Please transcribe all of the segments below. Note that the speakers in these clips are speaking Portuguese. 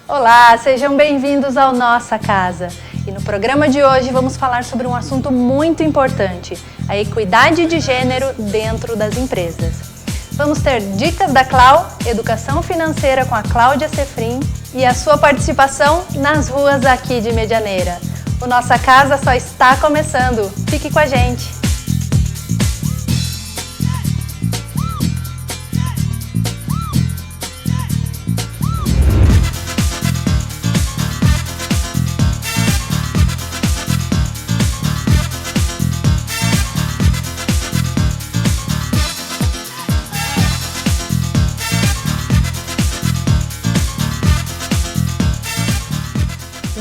Olá, sejam bem-vindos ao Nossa Casa. E no programa de hoje vamos falar sobre um assunto muito importante, a equidade de gênero dentro das empresas. Vamos ter dicas da Clau, educação financeira com a Cláudia Sefrim e a sua participação nas ruas aqui de Medianeira. O Nossa Casa só está começando. Fique com a gente!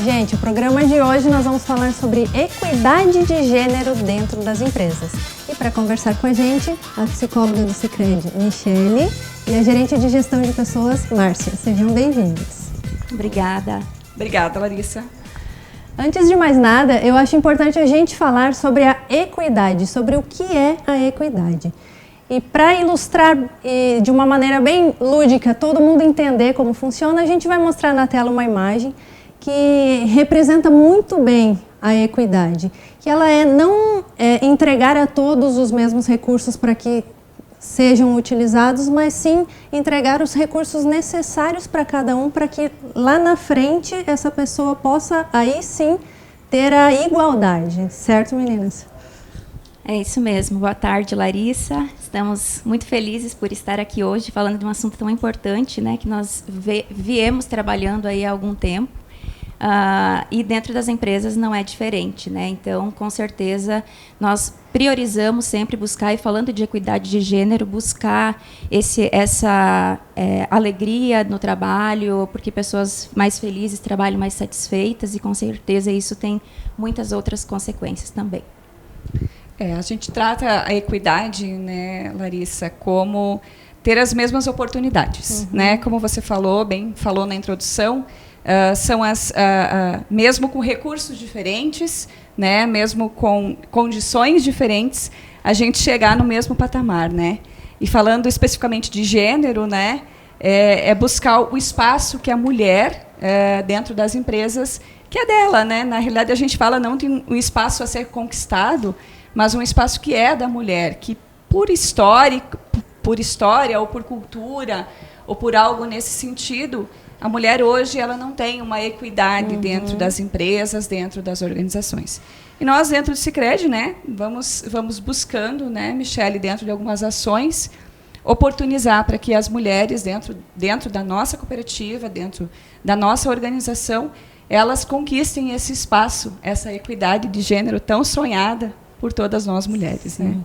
Gente, o programa de hoje nós vamos falar sobre equidade de gênero dentro das empresas. E para conversar com a gente, a psicóloga do Sicredi, Michele, e a gerente de gestão de pessoas, Márcia. Sejam bem-vindos. Obrigada. Obrigada, Larissa. Antes de mais nada, eu acho importante a gente falar sobre a equidade, sobre o que é a equidade. E para ilustrar de uma maneira bem lúdica, todo mundo entender como funciona, a gente vai mostrar na tela uma imagem que representa muito bem a equidade, que ela não entregar a todos os mesmos recursos para que sejam utilizados, mas sim entregar os recursos necessários para cada um, para que lá na frente essa pessoa possa aí sim ter a igualdade, certo, meninas? É isso mesmo. Boa tarde, Larissa. Estamos muito felizes por estar aqui hoje falando de um assunto tão importante, né, que nós viemos trabalhando aí há algum tempo. E dentro das empresas não é diferente, né? Então, com certeza, nós priorizamos sempre buscar, e falando de equidade de gênero, buscar essa alegria no trabalho, porque pessoas mais felizes trabalham mais satisfeitas, e com certeza isso tem muitas outras consequências também. A gente trata a equidade, né, Larissa, como ter as mesmas oportunidades, né? Como você falou na introdução, são mesmo com recursos diferentes, né, mesmo com condições diferentes, a gente chegar no mesmo patamar, né? E falando especificamente de gênero, né, é buscar o espaço que a mulher dentro das empresas, que é dela, né? Na realidade, a gente fala não de um espaço a ser conquistado, mas um espaço que é da mulher, que por história ou por cultura ou por algo nesse sentido, a mulher hoje ela não tem uma equidade dentro das empresas, dentro das organizações. E nós, dentro do Sicredi, né, vamos buscando, né, Michele, dentro de algumas ações, oportunizar para que as mulheres, dentro da nossa cooperativa, dentro da nossa organização, elas conquistem esse espaço, essa equidade de gênero tão sonhada por todas nós mulheres. Né?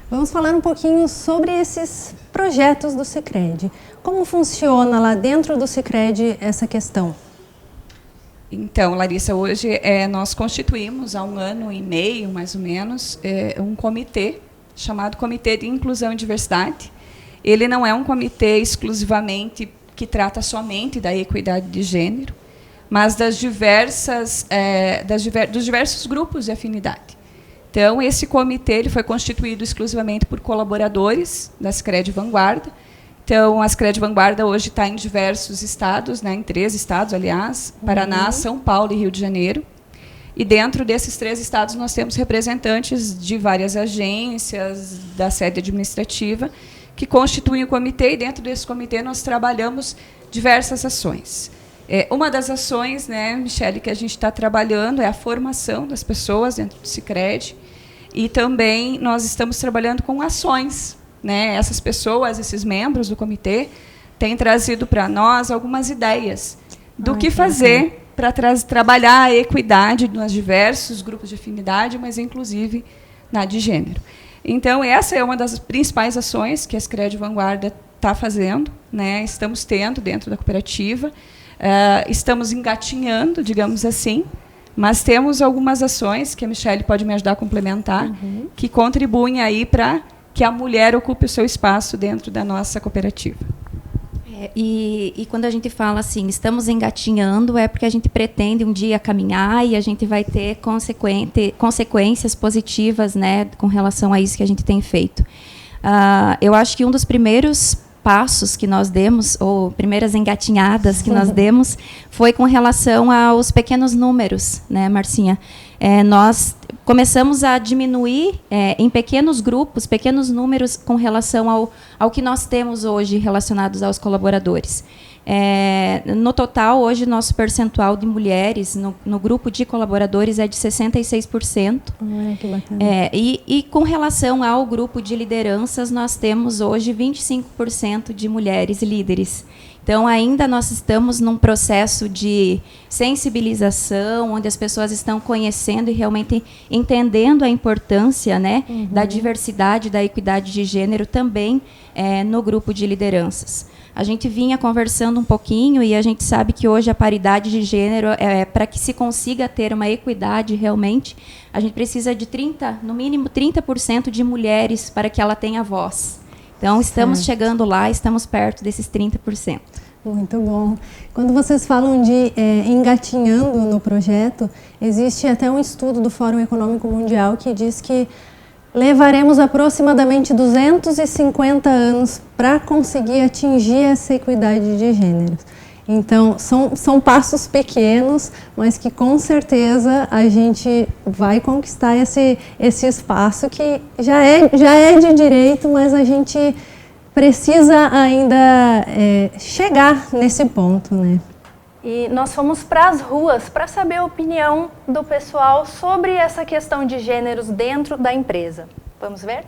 Vamos falar um pouquinho sobre esses projetos do Sicredi. Como funciona lá dentro do Sicredi essa questão? Então, Larissa, hoje nós constituímos há 1 ano e meio, mais ou menos, um comitê chamado Comitê de Inclusão e Diversidade. Ele não é um comitê exclusivamente que trata somente da equidade de gênero, mas dos diversos grupos de afinidade. Então, esse comitê ele foi constituído exclusivamente por colaboradores da Sicredi Vanguarda. Então, a Sicredi Vanguarda hoje está em diversos estados, né, em 3 estados, aliás, Paraná, São Paulo e Rio de Janeiro. E dentro desses 3 estados nós temos representantes de várias agências, da sede administrativa, que constituem o comitê, e dentro desse comitê nós trabalhamos diversas ações. Uma das ações, né, Michele, que a gente está trabalhando é a formação das pessoas dentro do Sicredi, e também nós estamos trabalhando com ações, né? Essas pessoas, esses membros do comitê, têm trazido para nós algumas ideias do que fazer para trabalhar a equidade nos diversos grupos de afinidade, mas inclusive na de gênero. Então, essa é uma das principais ações que a Sicredi Vanguarda está fazendo, né? Estamos tendo dentro da cooperativa. Estamos engatinhando, digamos assim, mas temos algumas ações que a Michele pode me ajudar a complementar, que contribuem aí para que a mulher ocupe o seu espaço dentro da nossa cooperativa. E quando a gente fala assim, estamos engatinhando, é porque a gente pretende um dia caminhar e a gente vai ter consequências positivas, né, com relação a isso que a gente tem feito. Eu acho que um dos primeiros passos que nós demos, ou primeiras engatinhadas que nós demos, foi com relação aos pequenos números, né, Marcinha? Nós começamos a diminuir em pequenos grupos, pequenos números com relação ao que nós temos hoje relacionados aos colaboradores. No total, hoje, nosso percentual de mulheres no grupo de colaboradores é de 66%. Que bacana. E com relação ao grupo de lideranças, nós temos hoje 25% de mulheres líderes. Então, ainda nós estamos num processo de sensibilização, onde as pessoas estão conhecendo e realmente entendendo a importância, né, da diversidade, da equidade de gênero também no grupo de lideranças. A gente vinha conversando um pouquinho e a gente sabe que hoje a paridade de gênero, para que se consiga ter uma equidade realmente, a gente precisa de no mínimo 30% de mulheres para que ela tenha voz. Então, estamos chegando lá, estamos perto desses 30%. Muito bom. Quando vocês falam de engatinhando no projeto, existe até um estudo do Fórum Econômico Mundial que diz que levaremos aproximadamente 250 anos para conseguir atingir essa equidade de gêneros. Então, são passos pequenos, mas que com certeza a gente vai conquistar esse espaço que já é de direito, mas a gente precisa ainda chegar nesse ponto, né? E nós fomos para as ruas para saber a opinião do pessoal sobre essa questão de gêneros dentro da empresa. Vamos ver?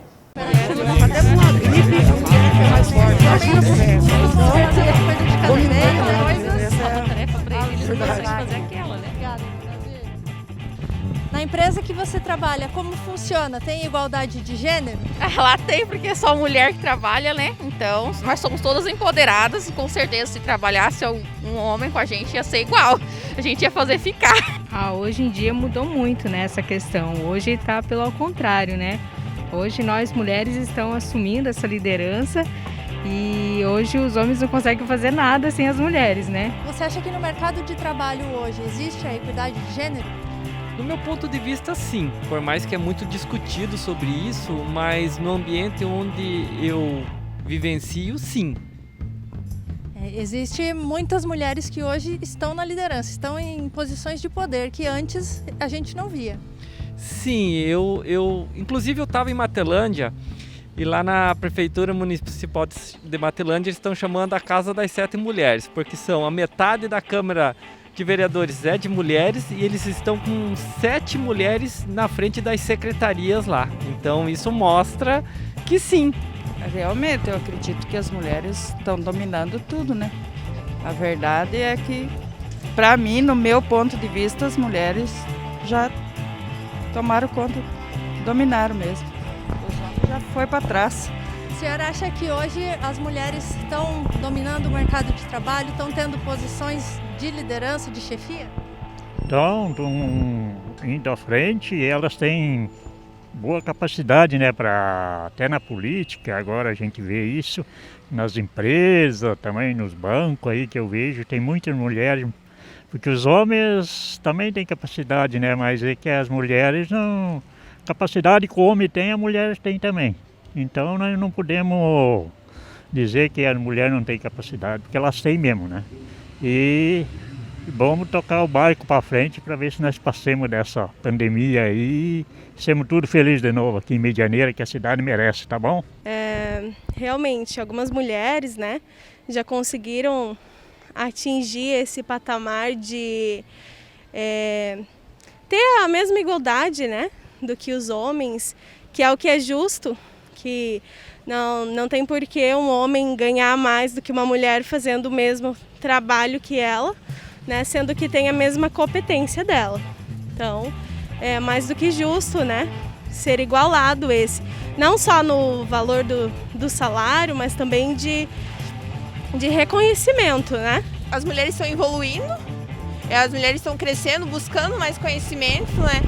Na empresa que você trabalha, como funciona? Tem igualdade de gênero? Lá tem, porque é só mulher que trabalha, né? Então, nós somos todas empoderadas e com certeza se trabalhasse um homem com a gente ia ser igual. A gente ia fazer ficar. Hoje em dia mudou muito, né, essa questão. Hoje está pelo contrário, né? Hoje nós mulheres estamos assumindo essa liderança e hoje os homens não conseguem fazer nada sem as mulheres, né? Você acha que no mercado de trabalho hoje existe a equidade de gênero? Do meu ponto de vista, sim. Por mais que é muito discutido sobre isso, mas no ambiente onde eu vivencio, sim. Existem muitas mulheres que hoje estão na liderança, estão em posições de poder que antes a gente não via. Sim, inclusive eu estava em Matelândia e lá na Prefeitura Municipal de Matelândia eles estão chamando a Casa das 7 Mulheres, porque são a metade da Câmara de Vereadores é de mulheres e eles estão com 7 mulheres na frente das secretarias lá. Então isso mostra que sim. Realmente, eu acredito que as mulheres estão dominando tudo, né? A verdade é que, para mim, no meu ponto de vista, as mulheres já tomaram conta, dominaram mesmo. Os homens já foi para trás. A senhora acha que hoje as mulheres estão dominando o mercado de trabalho, estão tendo posições de liderança, de chefia? Estão indo à frente e elas têm boa capacidade, né, até na política, agora a gente vê isso, nas empresas, também nos bancos aí que eu vejo, tem muitas mulheres, porque os homens também têm capacidade, né, mas é que as mulheres não, capacidade que o homem tem, as mulheres têm também. Então nós não podemos dizer que a mulher não tem capacidade, porque elas têm mesmo, né? E vamos tocar o barco para frente para ver se nós passemos dessa pandemia aí e sermos tudo felizes de novo aqui em Medianeira, que a cidade merece, tá bom? Realmente, algumas mulheres, né, já conseguiram atingir esse patamar de ter a mesma igualdade, né, do que os homens, que é o que é justo, que não tem por que um homem ganhar mais do que uma mulher fazendo o mesmo trabalho que ela, né, sendo que tem a mesma competência dela. Então, é mais do que justo, né, ser igualado esse. Não só no valor do salário, mas também de reconhecimento, né? As mulheres estão evoluindo, as mulheres estão crescendo, buscando mais conhecimento, né?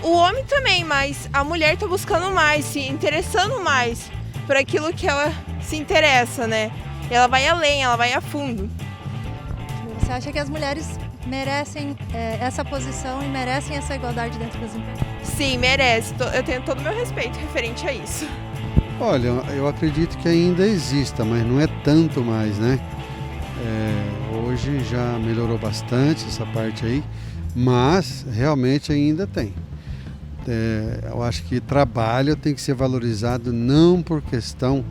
O homem também, mas a mulher está buscando mais, se interessando mais por aquilo que ela se interessa, né? Ela vai além, ela vai a fundo. Você acha que as mulheres merecem essa posição e merecem essa igualdade dentro das empresas? Sim, merece. Eu tenho todo o meu respeito referente a isso. Olha, eu acredito que ainda exista, mas não é tanto mais, né? Hoje já melhorou bastante essa parte aí, mas realmente ainda tem. Eu acho que trabalho tem que ser valorizado não por questão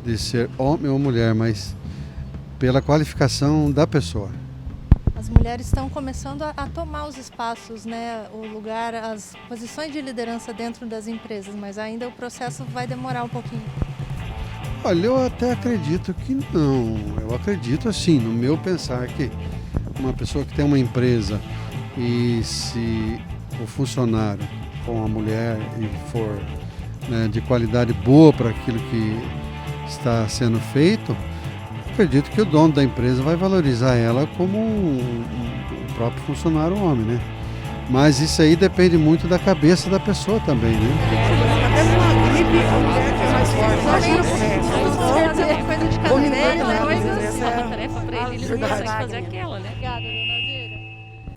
de ser homem ou mulher, mas pela qualificação da pessoa. As mulheres estão começando a tomar os espaços, né, o lugar, as posições de liderança dentro das empresas, mas ainda o processo vai demorar um pouquinho. Olha, eu até acredito que não. Eu acredito assim, no meu pensar, que uma pessoa que tem uma empresa e se o funcionário for uma mulher e for, né, de qualidade boa para aquilo que está sendo feito, acredito que o dono da empresa vai valorizar ela como o próprio funcionário homem, né? Mas isso aí depende muito da cabeça da pessoa também, né?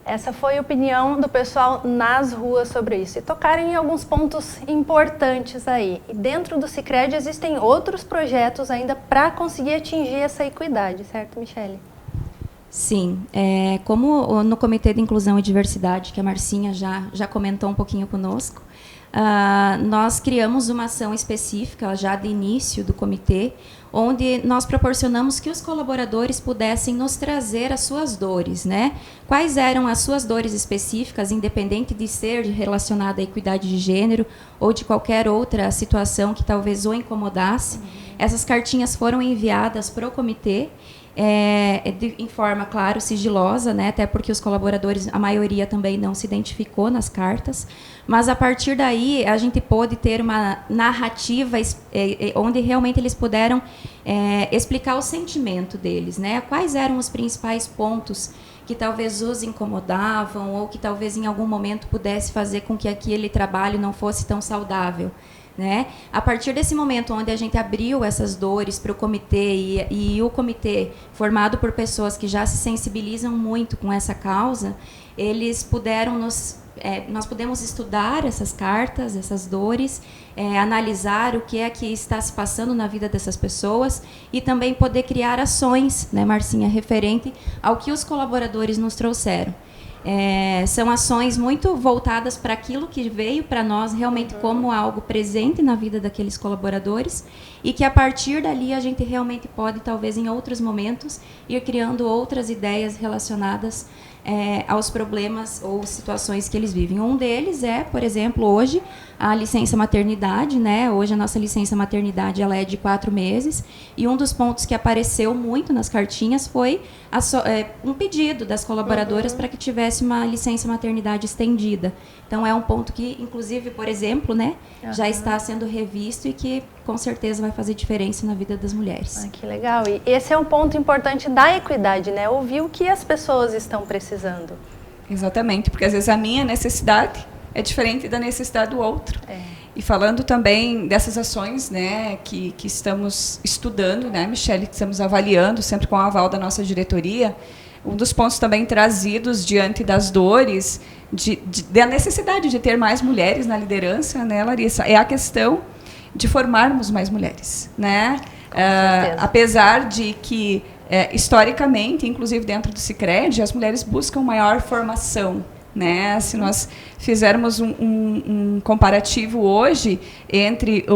Essa foi a opinião do pessoal nas ruas sobre isso. E tocaram em alguns pontos importantes aí. E dentro do Sicredi existem outros projetos ainda para conseguir atingir essa equidade, certo, Michele? Sim, como no Comitê de Inclusão e Diversidade, que a Marcinha já comentou um pouquinho conosco, nós criamos uma ação específica já de início do comitê, onde nós proporcionamos que os colaboradores pudessem nos trazer as suas dores, né? Quais eram as suas dores específicas, independente de ser relacionada à equidade de gênero ou de qualquer outra situação que talvez o incomodasse. Essas cartinhas foram enviadas para o comitê, em forma, claro, sigilosa, né? Até porque os colaboradores, a maioria também não se identificou nas cartas, mas a partir daí a gente pôde ter uma narrativa onde realmente eles puderam explicar o sentimento deles, né? Quais eram os principais pontos que talvez os incomodavam ou que talvez em algum momento pudesse fazer com que aquele trabalho não fosse tão saudável, né? A partir desse momento onde a gente abriu essas dores para o comitê e o comitê formado por pessoas que já se sensibilizam muito com essa causa, eles puderam nós pudemos estudar essas cartas, essas dores, analisar o que é que está se passando na vida dessas pessoas e também poder criar ações, né, Marcinha, referente ao que os colaboradores nos trouxeram. São ações muito voltadas para aquilo que veio para nós realmente como algo presente na vida daqueles colaboradores e que a partir dali a gente realmente pode, talvez em outros momentos, ir criando outras ideias relacionadas aos problemas ou situações que eles vivem. Um deles por exemplo, hoje, a licença maternidade, né? Hoje a nossa licença maternidade ela é de 4 meses e um dos pontos que apareceu muito nas cartinhas foi um pedido das colaboradoras para que tivesse uma licença maternidade estendida. Então, é um ponto que, inclusive, por exemplo, né, já está sendo revisto e que, com certeza, vai fazer diferença na vida das mulheres. Que legal. E esse é um ponto importante da equidade, né? Ouvir o que as pessoas estão precisando. Exatamente, porque às vezes a minha necessidade é diferente da necessidade do outro. E falando também dessas ações, né, que estamos estudando, né, Michele, que estamos avaliando, sempre com o aval da nossa diretoria, um dos pontos também trazidos diante das dores, da necessidade de ter mais mulheres na liderança, né, Larissa, é a questão de formarmos mais mulheres, né? Apesar de que, historicamente, inclusive dentro do Sicredi, as mulheres buscam maior formação, né? Se nós fizermos um comparativo hoje entre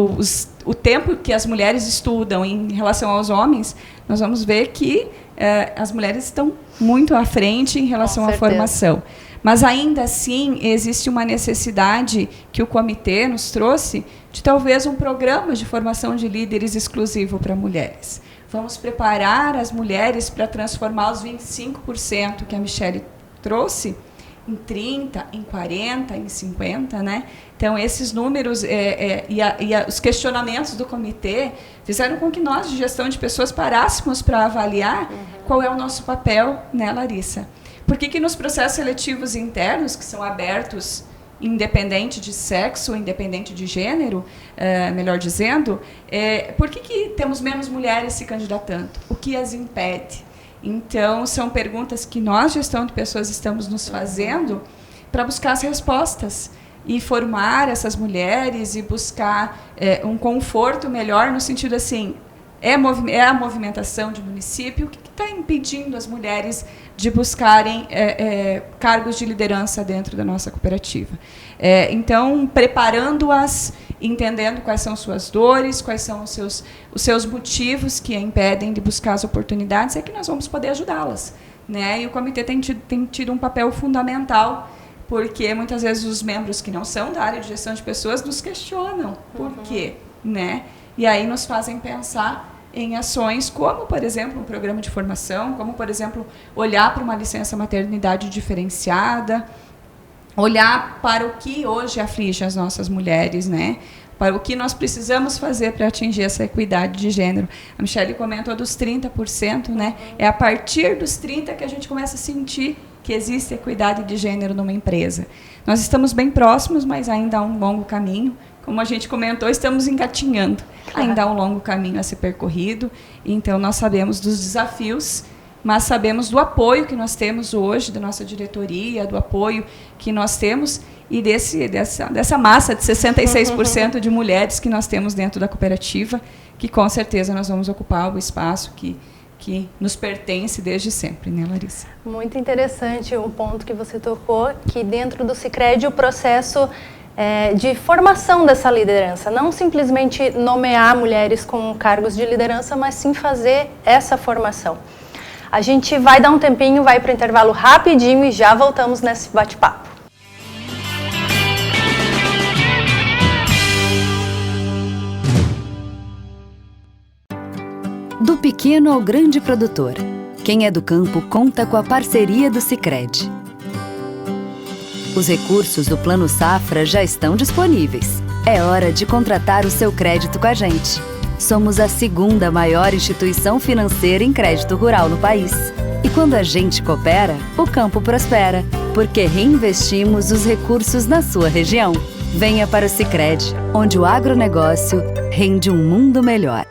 o tempo que as mulheres estudam em relação aos homens, nós vamos ver que as mulheres estão muito à frente em relação à formação. Mas, ainda assim, existe uma necessidade que o comitê nos trouxe de talvez um programa de formação de líderes exclusivo para mulheres. Vamos preparar as mulheres para transformar os 25% que a Michele trouxe em 30, em 40, em 50, né? Então, esses números os questionamentos do comitê fizeram com que nós, de gestão de pessoas, parássemos para avaliar qual é o nosso papel, né, Larissa? Por que nos processos seletivos internos, que são abertos independente de sexo, independente de gênero, melhor dizendo, por que temos menos mulheres se candidatando? O que as impede? Então, são perguntas que nós, gestão de pessoas, estamos nos fazendo para buscar as respostas. e formar essas mulheres e buscar um conforto melhor, no sentido assim, é a movimentação de município que está impedindo as mulheres de buscarem cargos de liderança dentro da nossa cooperativa. Então, preparando-as, entendendo quais são suas dores, quais são os seus motivos que a impedem de buscar as oportunidades, é que nós vamos poder ajudá-las, né? E o comitê tem tido um papel fundamental, porque muitas vezes os membros que não são da área de gestão de pessoas nos questionam por quê, né? E aí nos fazem pensar em ações como, por exemplo, um programa de formação, como, por exemplo, olhar para uma licença maternidade diferenciada, olhar para o que hoje aflige as nossas mulheres, né? Para o que nós precisamos fazer para atingir essa equidade de gênero. A Michele comentou dos 30%, né? É a partir dos 30% que a gente começa a sentir que existe equidade de gênero numa empresa. Nós estamos bem próximos, mas ainda há um longo caminho. Como a gente comentou, estamos engatinhando. Ainda há um longo caminho a ser percorrido. Então, nós sabemos dos desafios, mas sabemos do apoio que nós temos hoje, da nossa diretoria, do apoio que nós temos e dessa massa de 66% de mulheres que nós temos dentro da cooperativa, que com certeza nós vamos ocupar o espaço que nos pertence desde sempre, né, Larissa? Muito interessante o ponto que você tocou, que dentro do Sicredi o processo de formação dessa liderança, não simplesmente nomear mulheres com cargos de liderança, mas sim fazer essa formação. A gente vai dar um tempinho, vai para o intervalo rapidinho e já voltamos nesse bate-papo. Do pequeno ao grande produtor, quem é do campo conta com a parceria do Sicredi. Os recursos do Plano Safra já estão disponíveis. É hora de contratar o seu crédito com a gente. Somos a segunda maior instituição financeira em crédito rural no país. E quando a gente coopera, o campo prospera, porque reinvestimos os recursos na sua região. Venha para o Sicredi, onde o agronegócio rende um mundo melhor.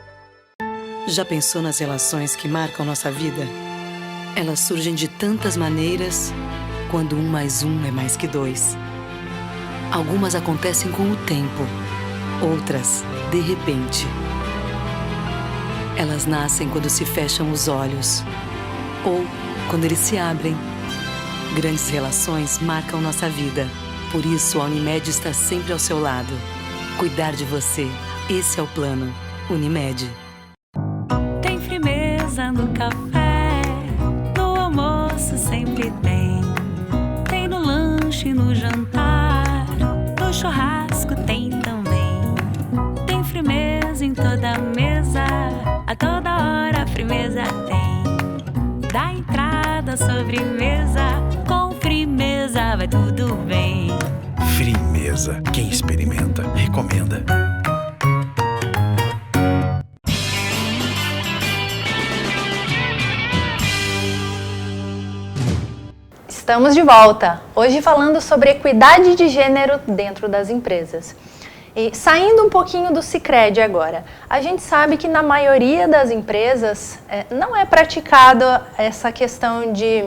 Já pensou nas relações que marcam nossa vida? Elas surgem de tantas maneiras, quando 1 mais 1 é mais que 2. Algumas acontecem com o tempo, outras, de repente. Elas nascem quando se fecham os olhos, ou quando eles se abrem. Grandes relações marcam nossa vida. Por isso, a Unimed está sempre ao seu lado. Cuidar de você, esse é o plano. Unimed. No café, no almoço sempre tem. Tem no lanche, no jantar, no churrasco tem também. Tem firmeza em toda mesa, a toda hora a firmeza tem. Da entrada à sobremesa, com firmeza vai tudo bem. Firmeza, quem experimenta, recomenda. Estamos de volta, hoje falando sobre equidade de gênero dentro das empresas. E saindo um pouquinho do Sicredi agora, a gente sabe que na maioria das empresas não é praticado essa questão de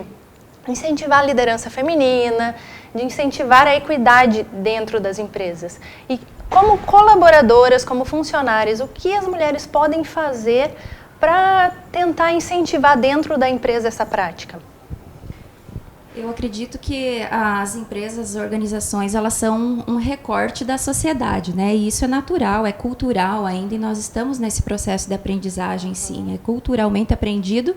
incentivar a liderança feminina, de incentivar a equidade dentro das empresas. E como colaboradoras, como funcionárias, o que as mulheres podem fazer para tentar incentivar dentro da empresa essa prática? Eu acredito que as empresas, as organizações, elas são um recorte da sociedade, né? E isso é natural, é cultural ainda, e nós estamos nesse processo de aprendizagem, sim. É culturalmente aprendido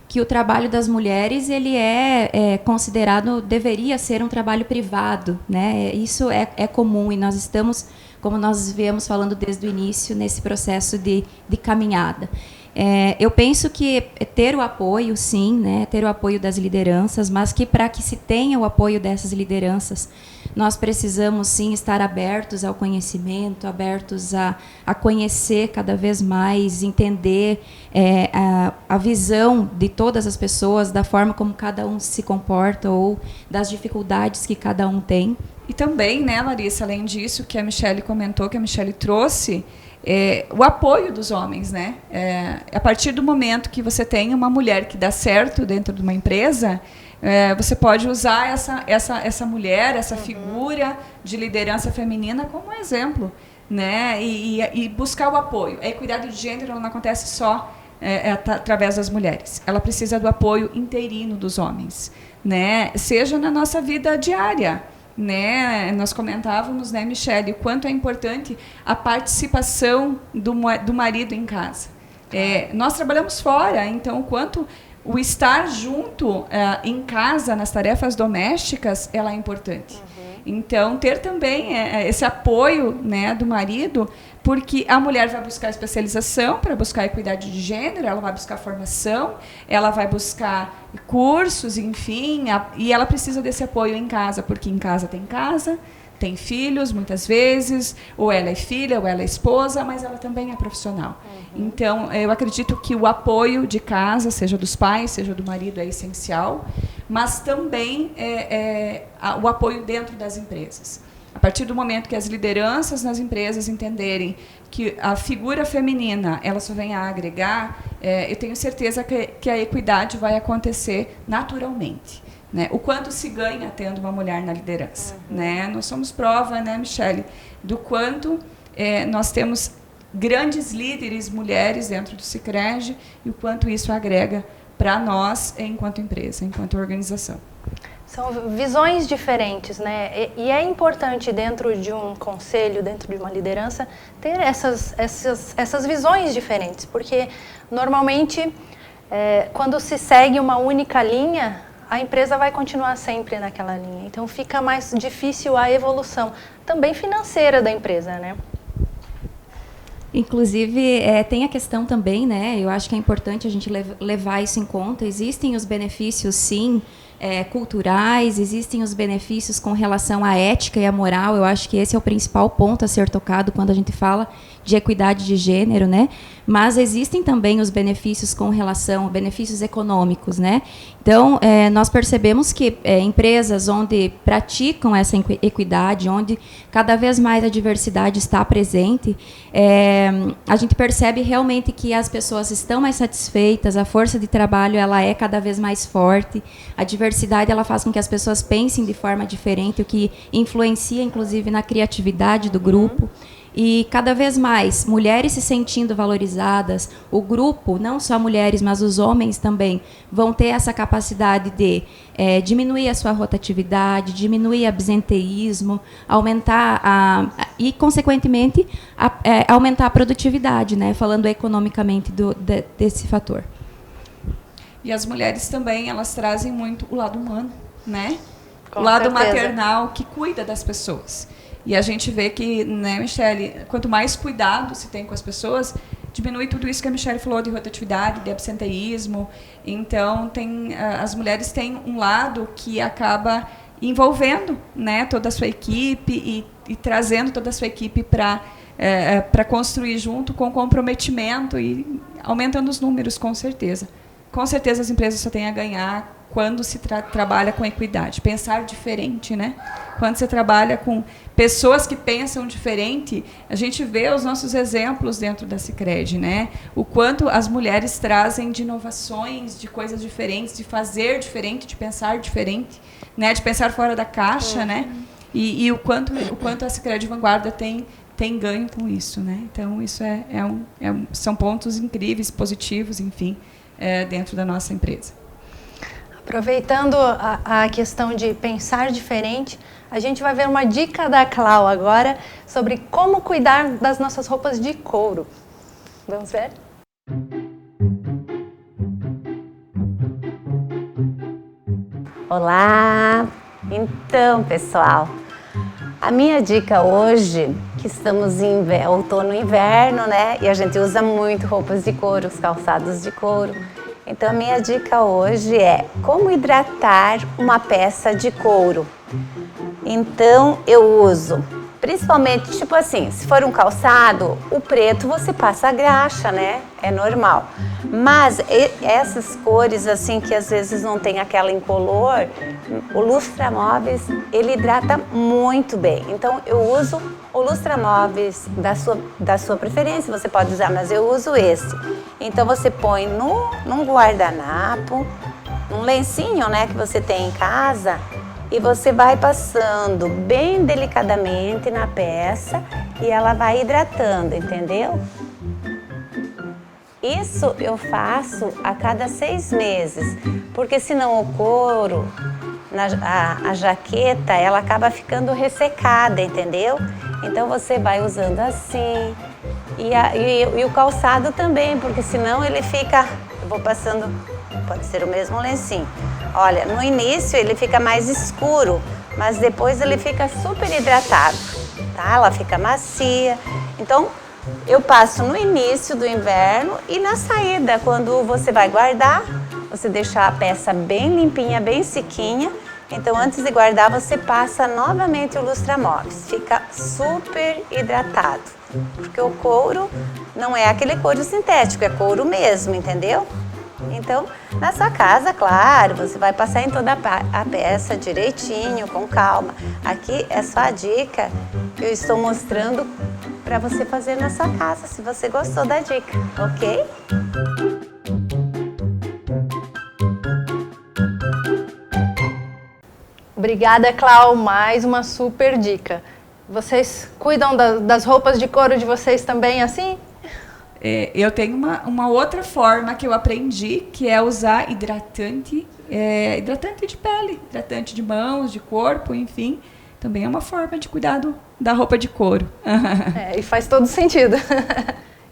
que o trabalho das mulheres, ele é considerado, deveria ser um trabalho privado, né? Isso é comum, e nós estamos, como nós viemos falando desde o início, nesse processo de caminhada. Eu penso que ter o apoio, sim, né, ter o apoio das lideranças, mas que para que se tenha o apoio dessas lideranças, nós precisamos, sim, estar abertos ao conhecimento, abertos a conhecer cada vez mais, entender a visão de todas as pessoas, da forma como cada um se comporta ou das dificuldades que cada um tem. E também, né, Larissa, além disso, que a Michele comentou, que a Michele trouxe, o apoio dos homens, né? A partir do momento que você tem uma mulher que dá certo dentro de uma empresa, você pode usar essa mulher, essa figura, de liderança feminina como exemplo, né? E buscar o apoio. A equidade de gênero ela não acontece só através das mulheres. Ela precisa do apoio inteirino dos homens, né? Seja na nossa vida diária, né? Nós comentávamos, né, Michele, o quanto é importante a participação do marido em casa. Nós trabalhamos fora, então o quanto o estar junto em casa, nas tarefas domésticas, ela é importante. Então, ter também esse apoio, né, do marido, porque a mulher vai buscar especialização para buscar equidade de gênero, ela vai buscar formação, ela vai buscar cursos, enfim, e ela precisa desse apoio em casa, porque em casa, tem filhos, muitas vezes, ou ela é filha, ou ela é esposa, mas ela também é profissional. Então, eu acredito que o apoio de casa, seja dos pais, seja do marido, é essencial, mas também o apoio dentro das empresas. A partir do momento que as lideranças nas empresas entenderem que a figura feminina ela só vem a agregar, eu tenho certeza que a equidade vai acontecer naturalmente. Né? O quanto se ganha tendo uma mulher na liderança. Né? Nós somos prova, né, Michele, do quanto nós temos grandes líderes mulheres dentro do Sicredi e o quanto isso agrega para nós enquanto empresa, enquanto organização. São visões diferentes, né? E é importante dentro de um conselho, dentro de uma liderança, ter essas visões diferentes, porque normalmente quando se segue uma única linha, a empresa vai continuar sempre naquela linha. Então fica mais difícil a evolução, também financeira da empresa, né? Inclusive, tem a questão também, né? Eu acho que é importante a gente levar isso em conta. Existem os benefícios, sim, culturais, existem os benefícios com relação à ética e à moral. Eu acho que esse é o principal ponto a ser tocado quando a gente fala de equidade de gênero, né? Mas existem também os benefícios com relação a benefícios econômicos, né? Então, nós percebemos que empresas onde praticam essa equidade, onde cada vez mais a diversidade está presente, a gente percebe realmente que as pessoas estão mais satisfeitas, a força de trabalho ela é cada vez mais forte, a diversidade ela faz com que as pessoas pensem de forma diferente, o que influencia, inclusive, na criatividade do grupo. E cada vez mais mulheres se sentindo valorizadas, o grupo, não só mulheres, mas os homens também, vão ter essa capacidade de diminuir a sua rotatividade, diminuir o absenteísmo, aumentar e, consequentemente, aumentar a produtividade, né, falando economicamente desse fator. E as mulheres também, elas trazem muito o lado humano, né? Com o lado certeza. maternal que cuida das pessoas. E a gente vê que, né, Michele, quanto mais cuidado se tem com as pessoas, diminui tudo isso que a Michele falou de rotatividade, de absenteísmo. Então, as mulheres têm um lado que acaba envolvendo, né, toda a sua equipe e trazendo toda a sua equipe para construir junto com comprometimento e aumentando os números, com certeza. Com certeza as empresas só têm a ganhar quando se trabalha com equidade. Pensar diferente, né? Quando você trabalha com pessoas que pensam diferente, a gente vê os nossos exemplos dentro da Sicredi, né? O quanto as mulheres trazem de inovações, de coisas diferentes, de fazer diferente, de pensar diferente, né? De pensar fora da caixa, né? E o quanto a Sicredi Vanguarda tem ganho com isso, né? Então, isso são pontos incríveis, positivos, enfim, dentro da nossa empresa. Aproveitando a questão de pensar diferente, a gente vai ver uma dica da Clau agora sobre como cuidar das nossas roupas de couro. Vamos ver? Olá! Então, pessoal, a minha dica hoje, que estamos em outono e inverno, né? E a gente usa muito roupas de couro, os calçados de couro. Então, a minha dica hoje é como hidratar uma peça de couro. Então, eu uso, principalmente, tipo assim, se for um calçado, o preto você passa a graxa, né? É normal. Mas essas cores, assim, que às vezes não tem aquela incolor, o Lustramóveis, ele hidrata muito bem. Então, eu uso o Lustramóveis da sua preferência, você pode usar, mas eu uso esse. Então, você põe num guardanapo, num lencinho, né, que você tem em casa, e você vai passando bem delicadamente na peça e ela vai hidratando, entendeu? Isso eu faço a cada 6 meses, porque senão o couro, a jaqueta, ela acaba ficando ressecada, entendeu? Então você vai usando assim, e o calçado também, porque senão ele fica, eu vou passando, pode ser o mesmo lencinho. Olha, no início ele fica mais escuro, mas depois ele fica super hidratado, tá? Ela fica macia, então eu passo no início do inverno e na saída, quando você vai guardar, você deixa a peça bem limpinha, bem sequinha. Então, antes de guardar, você passa novamente o lustramóveis. Fica super hidratado, porque o couro não é aquele couro sintético, é couro mesmo, entendeu? Então, na sua casa, claro, você vai passar em toda a peça direitinho, com calma. Aqui é só a dica que eu estou mostrando para você fazer na sua casa, se você gostou da dica, ok? Obrigada, Clau, mais uma super dica. Vocês cuidam das roupas de couro de vocês também assim? Eu tenho uma outra forma que eu aprendi, que é usar hidratante de pele, hidratante de mãos, de corpo, enfim. Também é uma forma de cuidar da roupa de couro. E faz todo sentido.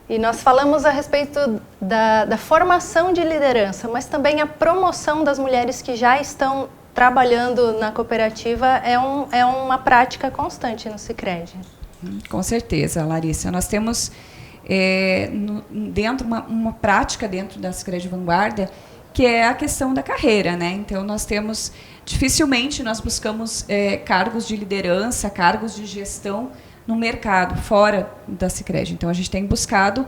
E nós falamos a respeito da formação de liderança, mas também a promoção das mulheres que já estão trabalhando na cooperativa é uma prática constante no Sicredi. Com certeza, Larissa. Nós temos uma prática dentro da Sicredi Vanguarda, que é a questão da carreira, né? Então, dificilmente nós buscamos cargos de liderança, cargos de gestão no mercado, fora da Sicredi. Então, a gente tem buscado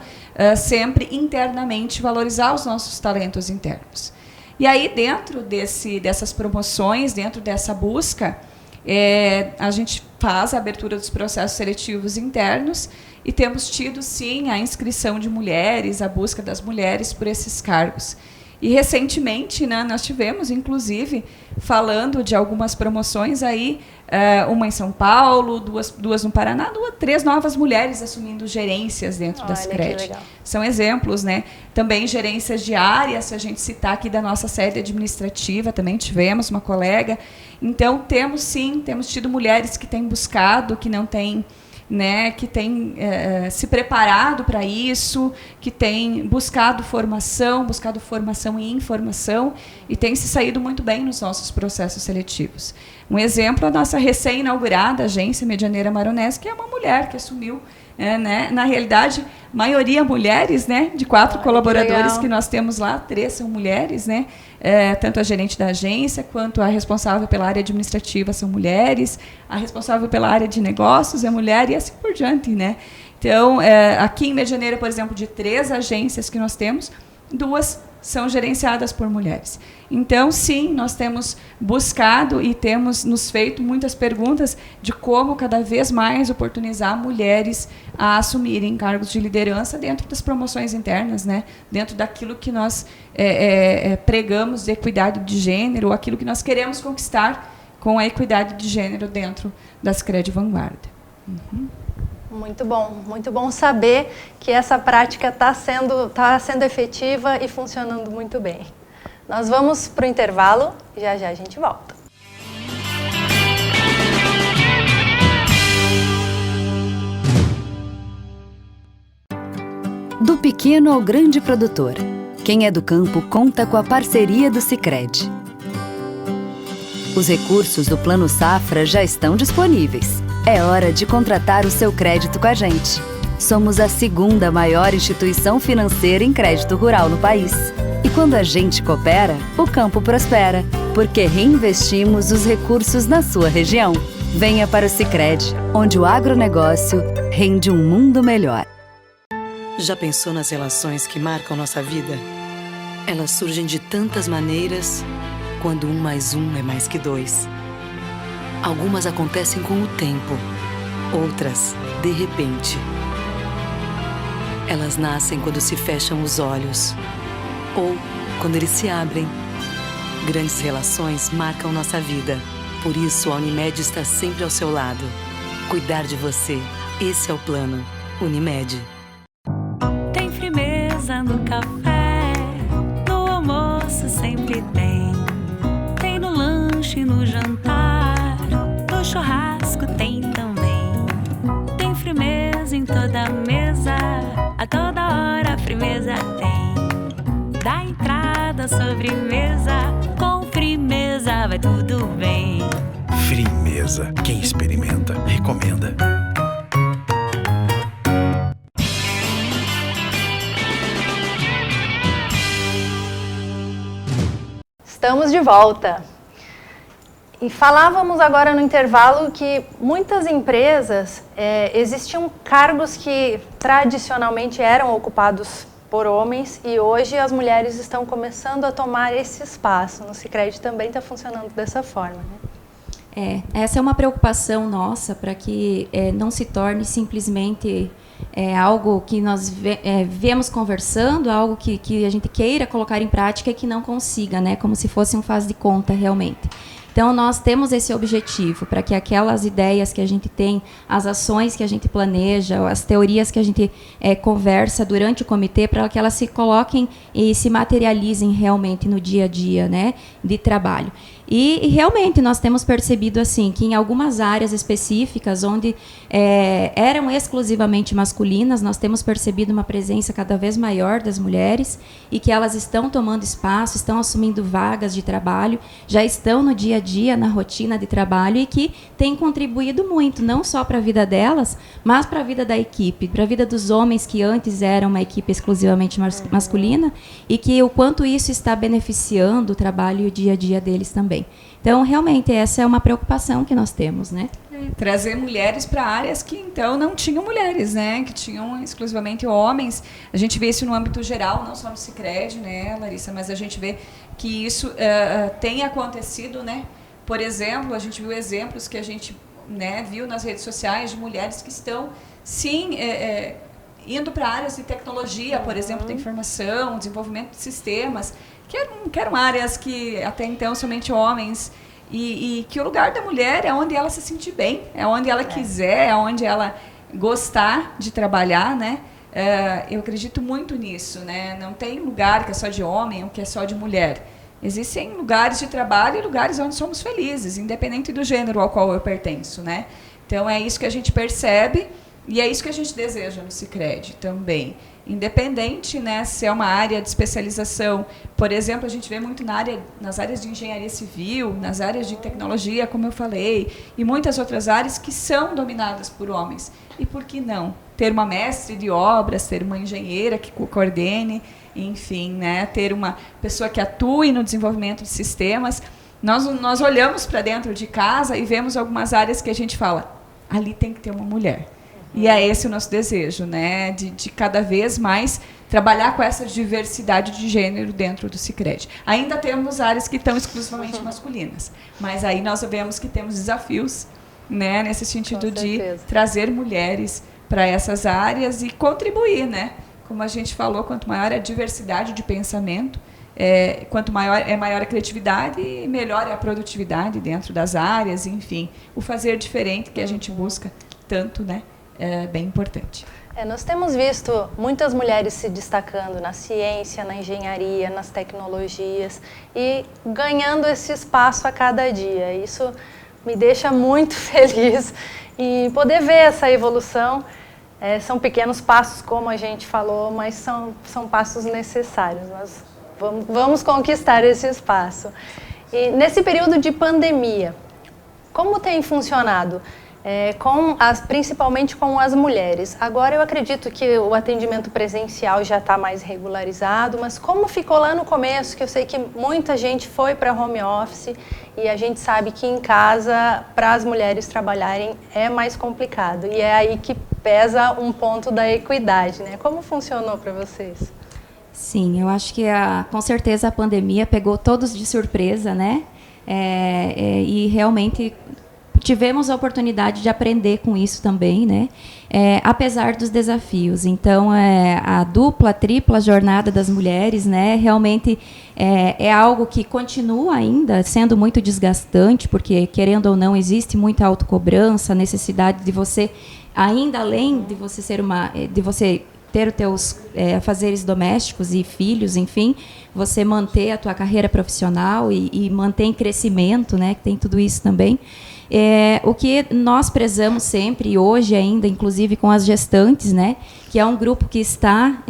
sempre internamente valorizar os nossos talentos internos. E aí, dentro dessas promoções, dentro dessa busca, a gente faz a abertura dos processos seletivos internos e temos tido, sim, a inscrição de mulheres, a busca das mulheres por esses cargos. E, recentemente, né, nós tivemos, inclusive, falando de algumas promoções aí, uma em São Paulo, duas no Paraná, 3 novas mulheres assumindo gerências dentro da Sicredi. São exemplos, né? Também gerências de área, se a gente citar aqui da nossa sede administrativa, também tivemos uma colega. Então, temos tido mulheres que têm buscado, que não têm, né, que têm se preparado para isso, que têm buscado formação e informação e têm se saído muito bem nos nossos processos seletivos. Um exemplo, a nossa recém-inaugurada agência Medianeira Maronese, que é uma mulher que assumiu, né, na realidade, maioria mulheres, né, de 4 colaboradores que nós temos lá, 3 são mulheres, né, tanto a gerente da agência quanto a responsável pela área administrativa são mulheres, a responsável pela área de negócios é mulher e assim por diante, né. Então, aqui em Medianeira, por exemplo, de 3 agências que nós temos, 2 são gerenciadas por mulheres. Então, sim, nós temos buscado e temos nos feito muitas perguntas de como cada vez mais oportunizar mulheres a assumirem cargos de liderança dentro das promoções internas, né? Dentro daquilo que nós pregamos de equidade de gênero, aquilo que nós queremos conquistar com a equidade de gênero dentro da Sicredi Vanguarda. Muito bom saber que essa prática está sendo efetiva e funcionando muito bem. Nós vamos para o intervalo e já a gente volta. Do pequeno ao grande produtor, quem é do campo conta com a parceria do Sicredi. Os recursos do Plano Safra já estão disponíveis. É hora de contratar o seu crédito com a gente. Somos a 2ª maior instituição financeira em crédito rural no país. E quando a gente coopera, o campo prospera, porque reinvestimos os recursos na sua região. Venha para o Sicredi, onde o agronegócio rende um mundo melhor. Já pensou nas relações que marcam nossa vida? Elas surgem de tantas maneiras, quando 1 mais 1 é mais que 2. Algumas acontecem com o tempo, outras, de repente. Elas nascem quando se fecham os olhos, ou quando eles se abrem. Grandes relações marcam nossa vida, Por isso, a Unimed está sempre ao seu lado. Cuidar de você, esse é o plano. Unimed. Tem firmeza no café, no almoço sempre tem. Tem no lanche, no jantar, no churrasco tem também. Tem firmeza em toda mesa, a toda hora a firmeza tem. Da entrada à sobremesa, com firmeza vai tudo bem. Firmeza. Quem experimenta, recomenda. Estamos de volta. E falávamos agora no intervalo que muitas empresas existiam cargos que tradicionalmente eram ocupados por homens e hoje as mulheres estão começando a tomar esse espaço. No Sicredi também está funcionando dessa forma, né? Essa é uma preocupação nossa para que não se torne simplesmente algo que nós viemos conversando, algo que a gente queira colocar em prática e que não consiga, né? Como se fosse um faz de conta realmente. Então, nós temos esse objetivo para que aquelas ideias que a gente tem, as ações que a gente planeja, as teorias que a gente conversa durante o comitê, para que elas se coloquem e se materializem realmente no dia a dia, né, de trabalho. E realmente nós temos percebido assim que em algumas áreas específicas onde eram exclusivamente masculinas, nós temos percebido uma presença cada vez maior das mulheres e que elas estão tomando espaço, estão assumindo vagas de trabalho, já estão no dia a dia, na rotina de trabalho e que têm contribuído muito, não só para a vida delas, mas para a vida da equipe, para a vida dos homens que antes eram uma equipe exclusivamente masculina e que o quanto isso está beneficiando o trabalho e o dia a dia deles também. Então, realmente, essa é uma preocupação que nós temos, né? Trazer mulheres para áreas que, então, não tinham mulheres, né? Que tinham exclusivamente homens. A gente vê isso no âmbito geral, não só no Sicredi, né, Larissa? Mas a gente vê que isso tem acontecido, né? Por exemplo, a gente viu exemplos que a gente, né, viu nas redes sociais de mulheres que estão, sim, indo para áreas de tecnologia, por exemplo, de informação, desenvolvimento de sistemas, que eram áreas que até então somente homens, e que o lugar da mulher é onde ela se sentir bem, é onde ela quiser, é onde ela gostar de trabalhar, né? Eu acredito muito nisso, né? Não tem lugar que é só de homem ou que é só de mulher. Existem lugares de trabalho e lugares onde somos felizes, independente do gênero ao qual eu pertenço, né? Então é isso que a gente percebe e é isso que a gente deseja no Sicredi também. Independente, né, se é uma área de especialização, por exemplo, a gente vê muito nas áreas de engenharia civil, nas áreas de tecnologia, como eu falei, e muitas outras áreas que são dominadas por homens. E por que não? Ter uma mestre de obras, ter uma engenheira que coordene, enfim, né, ter uma pessoa que atue no desenvolvimento de sistemas. Nós olhamos para dentro de casa e vemos algumas áreas que a gente fala, ali tem que ter uma mulher. E é esse o nosso desejo, né? De cada vez mais trabalhar com essa diversidade de gênero dentro do Sicredi. Ainda temos áreas que estão exclusivamente masculinas, mas aí nós vemos que temos desafios, né, nesse sentido de trazer mulheres para essas áreas e contribuir, né? Como a gente falou, quanto maior é a diversidade de pensamento, quanto maior a criatividade, melhor é a produtividade dentro das áreas, enfim, o fazer diferente que a gente busca tanto, né? É bem importante. Nós temos visto muitas mulheres se destacando na ciência, na engenharia, nas tecnologias e ganhando esse espaço a cada dia. Isso me deixa muito feliz e poder ver essa evolução. São pequenos passos, como a gente falou, mas são passos necessários. Nós vamos conquistar esse espaço. E nesse período de pandemia, como tem funcionado? Principalmente com as mulheres. Agora eu acredito que o atendimento presencial já está mais regularizado, mas como ficou lá no começo, que eu sei que muita gente foi para home office e a gente sabe que em casa, para as mulheres trabalharem, é mais complicado. E é aí que pesa um ponto da equidade, né? Como funcionou para vocês? Sim, eu acho que com certeza a pandemia pegou todos de surpresa, né? E realmente tivemos a oportunidade de aprender com isso também, né? Apesar dos desafios. Então, a dupla, tripla jornada das mulheres, né, realmente é algo que continua ainda sendo muito desgastante, porque, querendo ou não, existe muita autocobrança, a necessidade de você, ainda além de você ter os teus afazeres domésticos e filhos, enfim, você manter a tua carreira profissional e manter em crescimento, né, que tem tudo isso também. O que nós prezamos sempre, e hoje ainda, inclusive com as gestantes, né, que é um grupo que está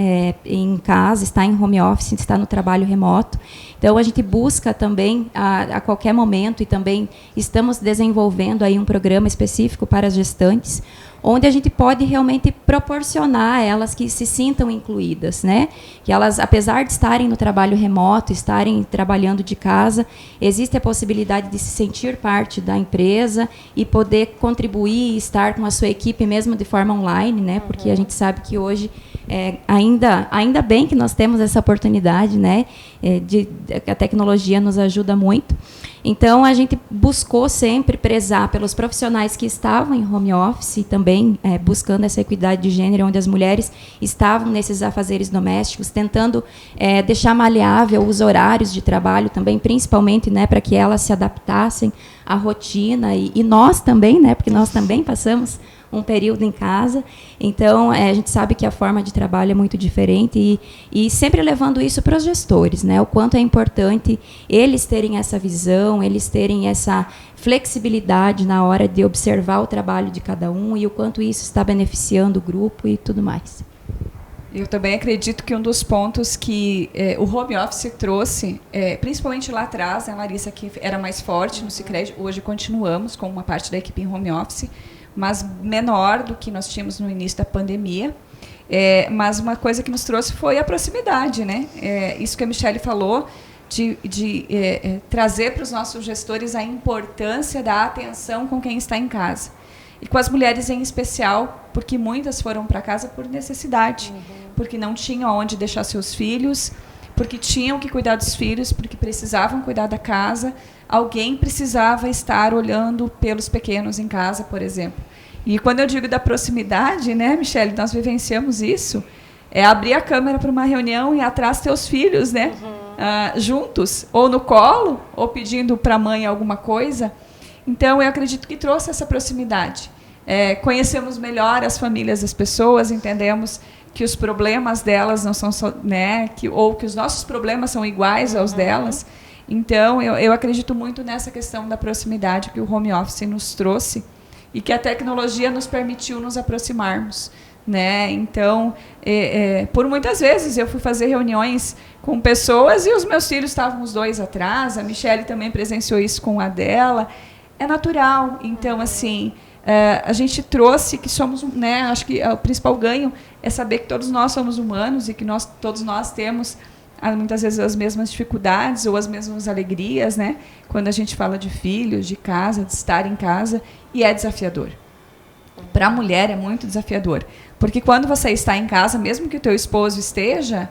em casa, está em home office, está no trabalho remoto. Então, a gente busca também, a qualquer momento, e também estamos desenvolvendo aí um programa específico para as gestantes, onde a gente pode realmente proporcionar a elas que se sintam incluídas, né? Que elas, apesar de estarem no trabalho remoto, estarem trabalhando de casa, existe a possibilidade de se sentir parte da empresa e poder contribuir e estar com a sua equipe mesmo de forma online, né? Porque a gente sabe que hoje ainda bem que nós temos essa oportunidade, né? A tecnologia nos ajuda muito. Então, a gente buscou sempre prezar pelos profissionais que estavam em home office e também buscando essa equidade de gênero, onde as mulheres estavam nesses afazeres domésticos, tentando deixar maleável os horários de trabalho também, principalmente, né, para que elas se adaptassem à rotina e nós também, né, porque nós também passamos um período em casa. Então, a gente sabe que a forma de trabalho é muito diferente e sempre levando isso para os gestores, né? O quanto é importante eles terem essa visão, eles terem essa flexibilidade na hora de observar o trabalho de cada um e o quanto isso está beneficiando o grupo e tudo mais. Eu também acredito que um dos pontos que o home office trouxe, principalmente lá atrás, né, Larissa, que era mais forte no Sicredi, hoje continuamos com uma parte da equipe em home office, mas menor do que nós tínhamos no início da pandemia. Mas uma coisa que nos trouxe foi a proximidade, né? Isso que a Michele falou, de trazer para os nossos gestores a importância da atenção com quem está em casa. E com as mulheres em especial, porque muitas foram para casa por necessidade, porque não tinham onde deixar seus filhos, porque tinham que cuidar dos filhos, porque precisavam cuidar da casa. Alguém precisava estar olhando pelos pequenos em casa, por exemplo. E quando eu digo da proximidade, né, Michele, nós vivenciamos isso, abrir a câmera para uma reunião e atrás teus filhos, né, juntos, ou no colo, ou pedindo para a mãe alguma coisa. Então, eu acredito que trouxe essa proximidade. Conhecemos melhor as famílias das pessoas, entendemos que os problemas delas não são só, né, ou que os nossos problemas são iguais aos delas. Então, eu acredito muito nessa questão da proximidade que o home office nos trouxe e que a tecnologia nos permitiu nos aproximarmos, né? Então, por muitas vezes eu fui fazer reuniões com pessoas e os meus filhos estavam os dois atrás, a Michele também presenciou isso com a dela. É natural. Então, assim, a gente trouxe que somos, né, acho que o principal ganho é saber que todos nós somos humanos e que todos nós temos muitas vezes as mesmas dificuldades ou as mesmas alegrias, né? Quando a gente fala de filhos, de casa, de estar em casa, e é desafiador. Para a mulher é muito desafiador, porque quando você está em casa, mesmo que o teu esposo esteja,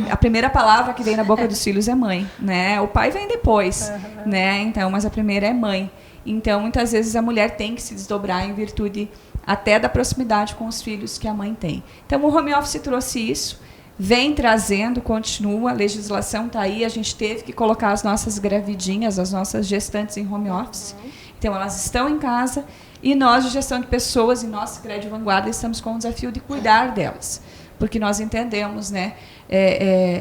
a primeira palavra que vem na boca dos filhos é mãe, né? O pai vem depois, né? Então, mas a primeira é mãe. Então, muitas vezes a mulher tem que se desdobrar em virtude até da proximidade com os filhos que a mãe tem. Então, o home office trouxe isso. Vem trazendo, continua, a legislação está aí, a gente teve que colocar as nossas gravidinhas, as nossas gestantes em home office. Então, elas estão em casa e nós, de gestão de pessoas, e nós, Sicredi Vanguarda, estamos com o desafio de cuidar delas. Porque nós entendemos, né?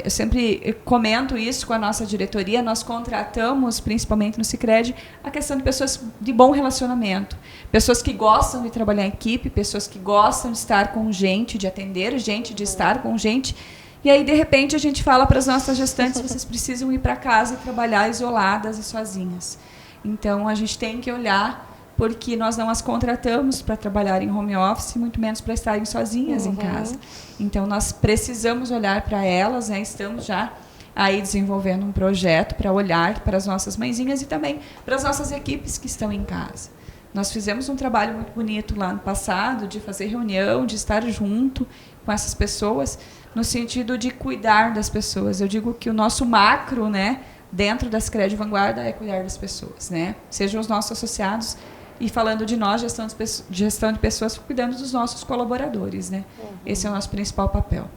Eu sempre comento isso com a nossa diretoria, nós contratamos, principalmente no Sicredi, a questão de pessoas de bom relacionamento, pessoas que gostam de trabalhar em equipe, pessoas que gostam de estar com gente, de atender gente, de estar com gente. E aí, de repente, a gente fala para as nossas gestantes, vocês precisam ir para casa e trabalhar isoladas e sozinhas. Então, a gente tem que olhar, porque nós não as contratamos para trabalhar em home office, muito menos para estarem sozinhas em casa. Então, nós precisamos olhar para elas, né? Estamos já aí desenvolvendo um projeto para olhar para as nossas mãezinhas e também para as nossas equipes que estão em casa. Nós fizemos um trabalho muito bonito lá no passado, de fazer reunião, de estar junto com essas pessoas, no sentido de cuidar das pessoas. Eu digo que o nosso macro, né, dentro da Sicredi Vanguarda é cuidar das pessoas, né? Sejam os nossos associados e falando de nós, gestão de pessoas, cuidando dos nossos colaboradores, né? Esse é o nosso principal papel.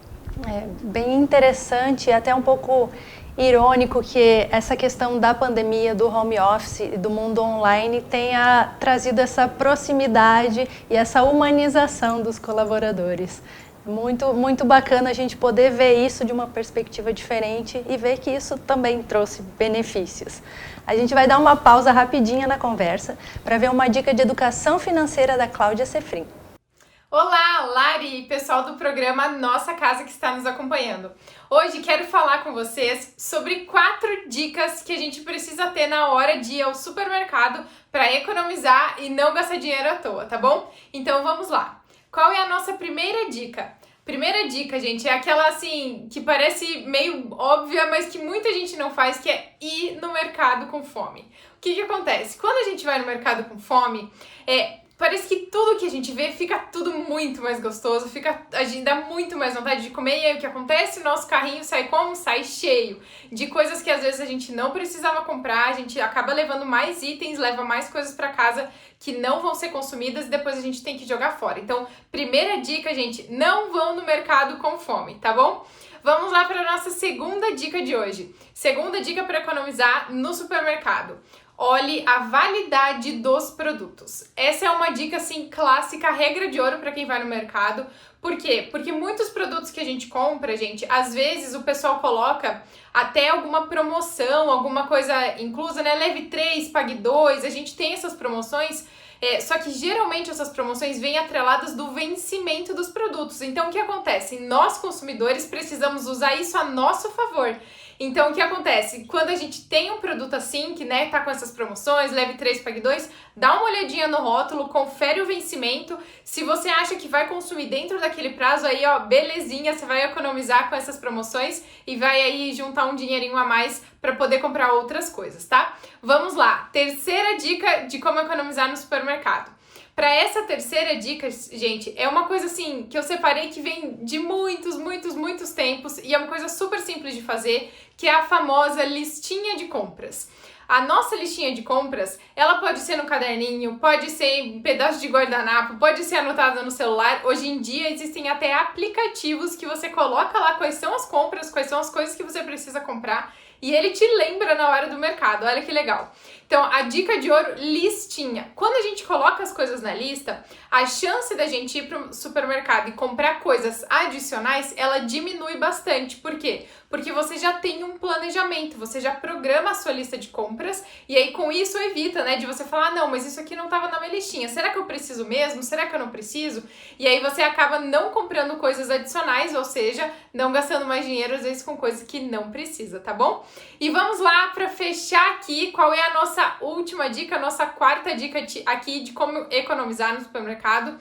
É bem interessante e até um pouco irônico que essa questão da pandemia, do home office e do mundo online tenha trazido essa proximidade e essa humanização dos colaboradores. Muito, muito bacana a gente poder ver isso de uma perspectiva diferente e ver que isso também trouxe benefícios. A gente vai dar uma pausa rapidinha na conversa para ver uma dica de educação financeira da Cláudia Sefrim. Olá, Lari, pessoal do programa Nossa Casa que está nos acompanhando. Hoje quero falar com vocês sobre 4 dicas que a gente precisa ter na hora de ir ao supermercado para economizar e não gastar dinheiro à toa, tá bom? Então vamos lá. Qual é a nossa primeira dica? Primeira dica, gente, é aquela assim, que parece meio óbvia, mas que muita gente não faz, que é ir no mercado com fome. O que acontece? Quando a gente vai no mercado com fome, parece que tudo que a gente vê fica tudo muito mais gostoso, a gente dá muito mais vontade de comer, e aí o que acontece? O nosso carrinho sai como? Sai cheio de coisas que às vezes a gente não precisava comprar, a gente acaba levando mais itens, leva mais coisas para casa que não vão ser consumidas e depois a gente tem que jogar fora. Então, primeira dica, gente, não vão no mercado com fome, tá bom? Vamos lá para a nossa segunda dica de hoje. Segunda dica para economizar no supermercado. Olhe a validade dos produtos. Essa é uma dica, assim, clássica, regra de ouro para quem vai no mercado. Por quê? Porque muitos produtos que a gente compra, gente, às vezes o pessoal coloca até alguma promoção, alguma coisa inclusa, né? Leve 3, pague 2, a gente tem essas promoções, só que geralmente essas promoções vêm atreladas do vencimento dos produtos. Então, o que acontece? Nós, consumidores, precisamos usar isso a nosso favor. Então, o que acontece? Quando a gente tem um produto assim, que né, tá com essas promoções, leve 3, pague 2, dá uma olhadinha no rótulo, confere o vencimento. Se você acha que vai consumir dentro daquele prazo, aí ó, belezinha, você vai economizar com essas promoções e vai aí juntar um dinheirinho a mais para poder comprar outras coisas, tá? Vamos lá, terceira dica de como economizar no supermercado. Para essa terceira dica, gente, é uma coisa assim que eu separei que vem de muitos tempos e é uma coisa super simples de fazer, que é a famosa listinha de compras. A nossa listinha de compras, ela pode ser no caderninho, pode ser em pedaço de guardanapo, pode ser anotada no celular. Hoje em dia existem até aplicativos que você coloca lá quais são as compras, quais são as coisas que você precisa comprar e ele te lembra na hora do mercado. Olha que legal. Então, a dica de ouro, listinha. Quando a gente coloca as coisas na lista, a chance da gente ir para o supermercado e comprar coisas adicionais, ela diminui bastante. Por quê? Porque você já tem um planejamento, você já programa a sua lista de compras e aí com isso evita, né, de você falar, não, mas isso aqui não estava na minha listinha, será que eu preciso mesmo? Será que eu não preciso? E aí você acaba não comprando coisas adicionais, ou seja, não gastando mais dinheiro às vezes com coisas que não precisa, tá bom? E vamos lá para fechar aqui, qual é a nossa última dica, a nossa quarta dica aqui de como economizar no supermercado.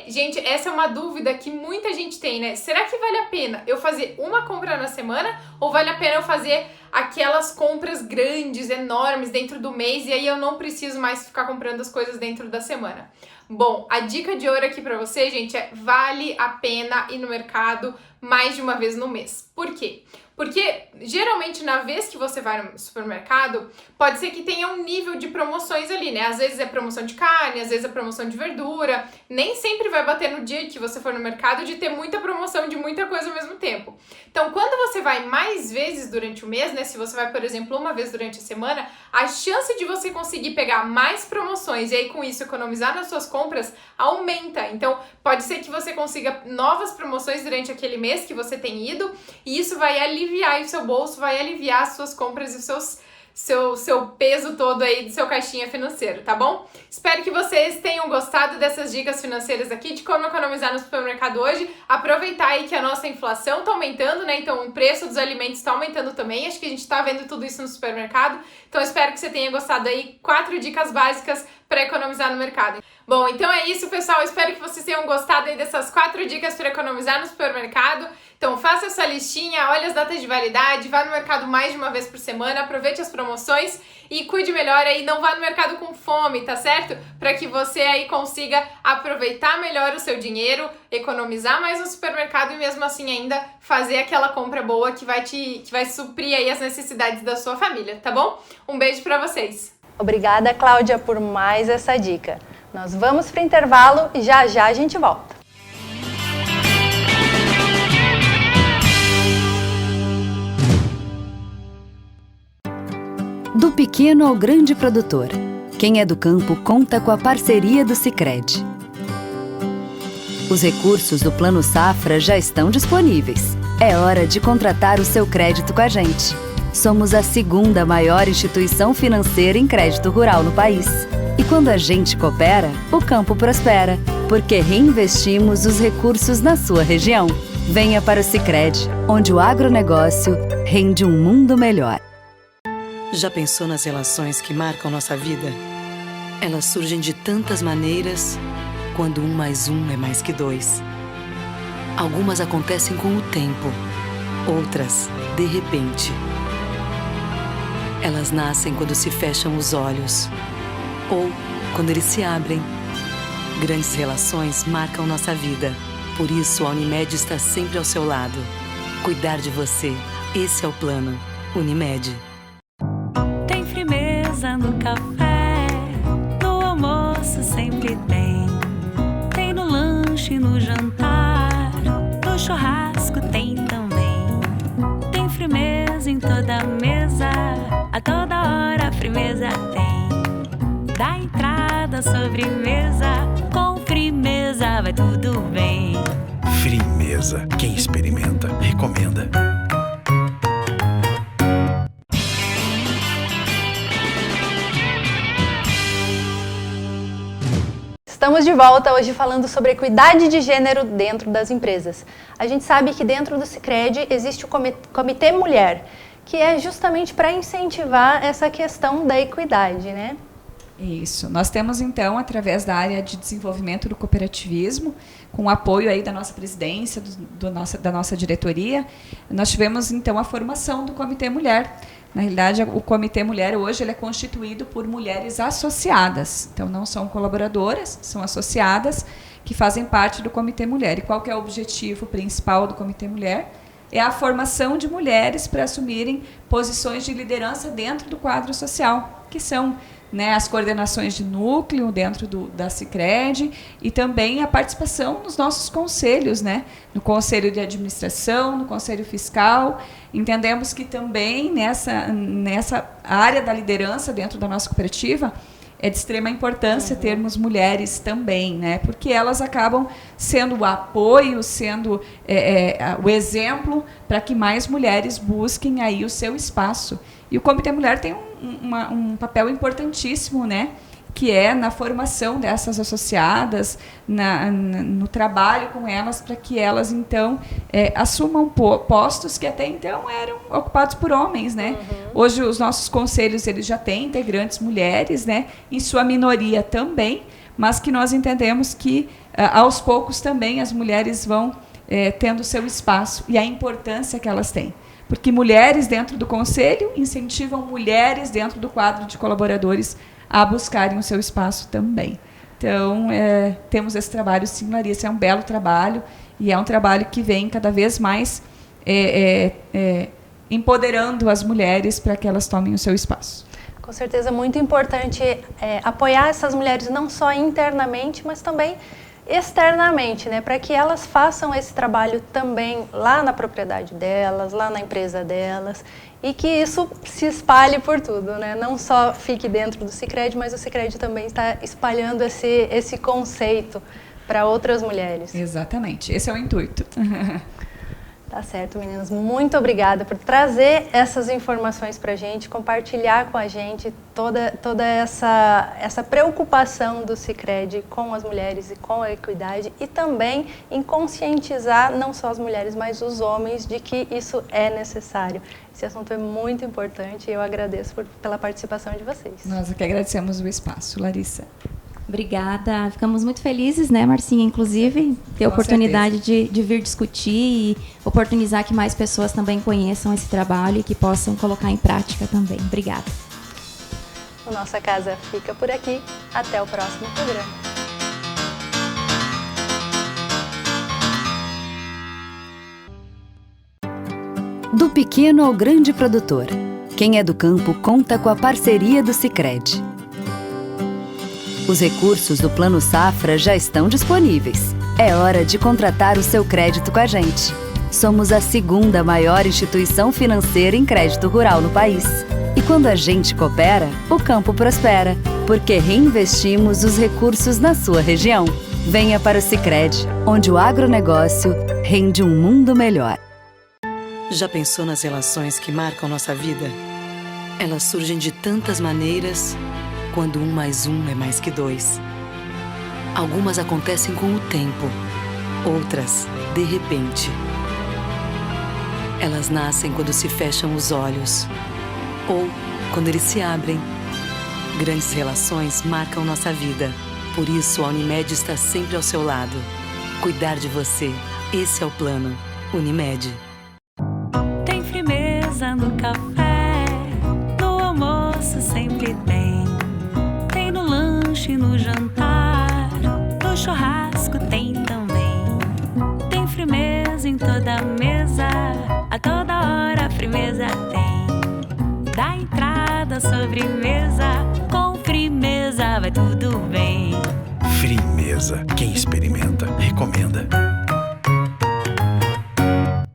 Gente, essa é uma dúvida que muita gente tem, né? Será que vale a pena eu fazer uma compra na semana ou vale a pena eu fazer aquelas compras grandes, enormes dentro do mês e aí eu não preciso mais ficar comprando as coisas dentro da semana? Bom, a dica de ouro aqui pra você, gente, é vale a pena ir no mercado mais de uma vez no mês. Por quê? Porque geralmente na vez que você vai no supermercado, pode ser que tenha um nível de promoções ali, né? Às vezes é promoção de carne, às vezes é promoção de verdura. Nem sempre vai bater no dia que você for no mercado de ter muita promoção de muita coisa ao mesmo tempo. Então, quando você vai mais vezes durante o mês, né? Se você vai, por exemplo, uma vez durante a semana, a chance de você conseguir pegar mais promoções e aí com isso economizar nas suas compras aumenta. Então, pode ser que você consiga novas promoções durante aquele mês que você tem ido e isso vai aliviar o seu bolso, vai aliviar as suas compras e o seu peso todo aí do seu caixinha financeiro, tá bom? Espero que vocês tenham gostado dessas dicas financeiras aqui, de como economizar no supermercado hoje. Aproveitar aí que a nossa inflação tá aumentando, né? Então o preço dos alimentos tá aumentando também. Acho que a gente tá vendo tudo isso no supermercado. Então espero que você tenha gostado aí. 4 dicas básicas para economizar no mercado. Bom, então é isso, pessoal. Espero que vocês tenham gostado aí dessas 4 dicas para economizar no supermercado. Então faça a sua listinha, olhe as datas de validade, vá no mercado mais de uma vez por semana, aproveite as promoções e cuide melhor aí, não vá no mercado com fome, tá certo? Para que você aí consiga aproveitar melhor o seu dinheiro, economizar mais no supermercado e mesmo assim ainda fazer aquela compra boa que vai suprir aí as necessidades da sua família, tá bom? Um beijo para vocês. Obrigada, Cláudia, por mais essa dica. Nós vamos para o intervalo e já já a gente volta. Do pequeno ao grande produtor. Quem é do campo conta com a parceria do Sicredi. Os recursos do Plano Safra já estão disponíveis. É hora de contratar o seu crédito com a gente. Somos a 2ª maior instituição financeira em crédito rural no país. E quando a gente coopera, o campo prospera, porque reinvestimos os recursos na sua região. Venha para o Sicredi, onde o agronegócio rende um mundo melhor. Já pensou nas relações que marcam nossa vida? Elas surgem de tantas maneiras, quando 1 mais 1 é mais que 2. Algumas acontecem com o tempo, outras, de repente. Elas nascem quando se fecham os olhos, ou quando eles se abrem. Grandes relações marcam nossa vida. Por isso, a Unimed está sempre ao seu lado. Cuidar de você, esse é o plano. Unimed. Tem firmeza no café, no almoço sempre tem. Tem no lanche, no jantar, no churrasco tem também. Tem firmeza em toda mesa, a toda hora a firmeza tem. Da entrada à sobremesa, com firmeza vai tudo bem. Firmeza, quem experimenta, recomenda. Estamos de volta hoje falando sobre equidade de gênero dentro das empresas. A gente sabe que dentro do Sicredi existe o Comitê Mulher, que é justamente para incentivar essa questão da equidade, né? Isso. Nós temos, então, através da área de desenvolvimento do cooperativismo, com o apoio aí da nossa presidência, da nossa diretoria, nós tivemos, então, a formação do Comitê Mulher. Na realidade, o Comitê Mulher hoje ele é constituído por mulheres associadas. Então, não são colaboradoras, são associadas que fazem parte do Comitê Mulher. E qual que é o objetivo principal do Comitê Mulher? É a formação de mulheres para assumirem posições de liderança dentro do quadro social, que são, né, as coordenações de núcleo dentro da Sicredi e também a participação nos nossos conselhos, né, no Conselho de Administração, no Conselho Fiscal. Entendemos que também nessa área da liderança dentro da nossa cooperativa é de extrema importância termos mulheres também, né, porque elas acabam sendo o apoio, sendo o exemplo para que mais mulheres busquem aí o seu espaço. E o Comitê Mulher tem um papel importantíssimo, né, que é na formação dessas associadas, no trabalho com elas, para que elas, então, assumam postos que até então eram ocupados por homens, né? Hoje, os nossos conselhos eles já têm integrantes mulheres, né, em sua minoria também, mas que nós entendemos que, aos poucos, também as mulheres vão tendo seu espaço e a importância que elas têm. Porque mulheres dentro do conselho incentivam mulheres dentro do quadro de colaboradores a buscarem o seu espaço também. Então, temos esse trabalho, sim, Larissa, é um belo trabalho e é um trabalho que vem cada vez mais empoderando as mulheres para que elas tomem o seu espaço. Com certeza, muito importante apoiar essas mulheres não só internamente, mas também externamente, né, para que elas façam esse trabalho também lá na propriedade delas, lá na empresa delas, e que isso se espalhe por tudo, né? Não só fique dentro do Sicredi, mas o Sicredi também está espalhando esse conceito para outras mulheres. Exatamente, esse é o intuito. Tá certo, meninas. Muito obrigada por trazer essas informações para a gente, compartilhar com a gente toda essa preocupação do Sicredi com as mulheres e com a equidade e também em conscientizar não só as mulheres, mas os homens de que isso é necessário. Esse assunto é muito importante e eu agradeço pela participação de vocês. Nós que agradecemos o espaço, Larissa. Obrigada. Ficamos muito felizes, né, Marcinha, inclusive, ter a oportunidade de vir discutir e oportunizar que mais pessoas também conheçam esse trabalho e que possam colocar em prática também. Obrigada. A Nossa Casa fica por aqui. Até o próximo programa. Do pequeno ao grande produtor. Quem é do campo conta com a parceria do Sicredi. Os recursos do Plano Safra já estão disponíveis. É hora de contratar o seu crédito com a gente. Somos a segunda maior instituição financeira em crédito rural no país. E quando a gente coopera, o campo prospera, porque reinvestimos os recursos na sua região. Venha para o Sicredi, onde o agronegócio rende um mundo melhor. Já pensou nas relações que marcam nossa vida? Elas surgem de tantas maneiras, quando 1 mais 1 é mais que 2. Algumas acontecem com o tempo, outras, de repente. Elas nascem quando se fecham os olhos, ou quando eles se abrem. Grandes relações marcam nossa vida. Por isso, a Unimed está sempre ao seu lado. Cuidar de você, esse é o plano. Unimed. Tem firmeza no café, no almoço sempre tem. Tem no lanche, no jantar, no churrasco tem também. Tem firmeza em toda mesa, a toda hora a firmeza tem. Da entrada à sobremesa, com firmeza vai tudo bem. Firmeza, quem experimenta, recomenda.